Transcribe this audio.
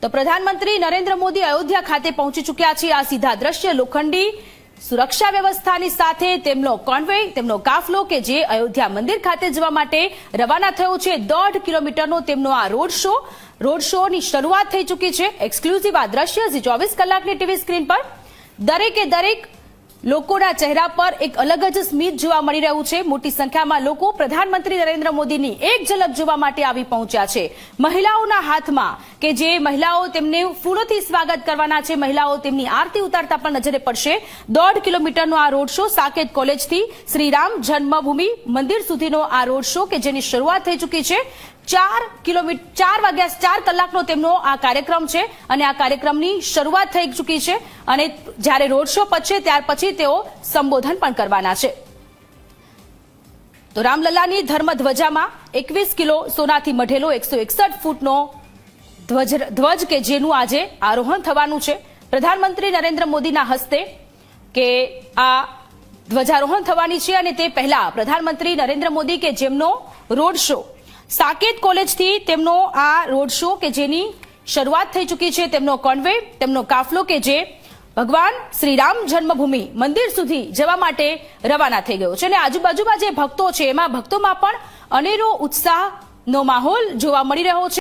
તો પ્રધાનમંત્રી નરેન્દ્ર મોદી અયોધ્યા ખાતે પહોંચી ચૂક્યા છે। આ સીધા દ્રશ્ય લોખંડી સુરક્ષા વ્યવસ્થાની સાથે તેમનો કોન્વોય, તેમનો કાફલો કે જે અયોધ્યા મંદિર ખાતે જવા માટે રવાના થયો છે। 1.5 કિલોમીટરનો તેમનો આ રોડ શોની શરૂઆત થઈ ચૂકી છે। એક્સક્લુઝિવ આ દ્રશ્ય 24 કલાકની ટીવી સ્ક્રીન પર દરેકે દરેક લોકોના ચહેરા પર એક અલગ જ સ્મિત જોવા મળી રહ્યું છે। મોટી સંખ્યામાં લોકો પ્રધાનમંત્રી નરેન્દ્ર મોદીની એક ઝલક જોવા માટે આવી પહોંચ્યા છે। મહિલાઓના હાથમાં કે જે મહિલાઓ તેમને ફૂલોથી સ્વાગત કરવાના છે, મહિલાઓ તેમની આરતી ઉતારતા પણ નજરે પડશે। 1.5 કિલોમીટરનો આ રોડ શો સાકેત કોલેજથી શ્રીરામ જન્મભૂમિ મંદિર સુધીનો આ રોડ શો કે જેની શરૂઆત થઈ ચૂકી છે। 4 કલાકનો તેમનો આ કાર્યક્રમ છે અને આ કાર્યક્રમની શરૂઆત થઈ ચૂકી છે અને જ્યારે રોડ શો પતશે ત્યાર પછી તેઓ સંબોધન પણ કરવાના છે। તો રામલલ્લાની ધર્મધ્વજામાં 21 કિલો સોનાથી મઢેલો 161 ફૂટનો ધ્વજ કે જેનું આજે આરોહણ થવાનું છે। પ્રધાનમંત્રી નરેન્દ્ર મોદીના હસ્તે કે આ ધ્વજારોહણ થવાની છે અને તે પહેલા પ્રધાનમંત્રી નરેન્દ્ર મોદી કે જેમનો રોડ શો સાકેત કોલેજથી તેમનો આ રોડ શો કે જેની શરૂઆત થઈ ચૂકી છે, તેમનો કોન્વોય, તેમનો કાફલો કે જે ભગવાન શ્રીરામ જન્મભૂમિ મંદિર સુધી જવા માટે રવાના થઈ ગયો છે અને આજુબાજુમાં જે ભક્તો છે એમાં ભક્તોમાં પણ અનેરો ઉત્સાહનો માહોલ જોવા મળી રહ્યો છે।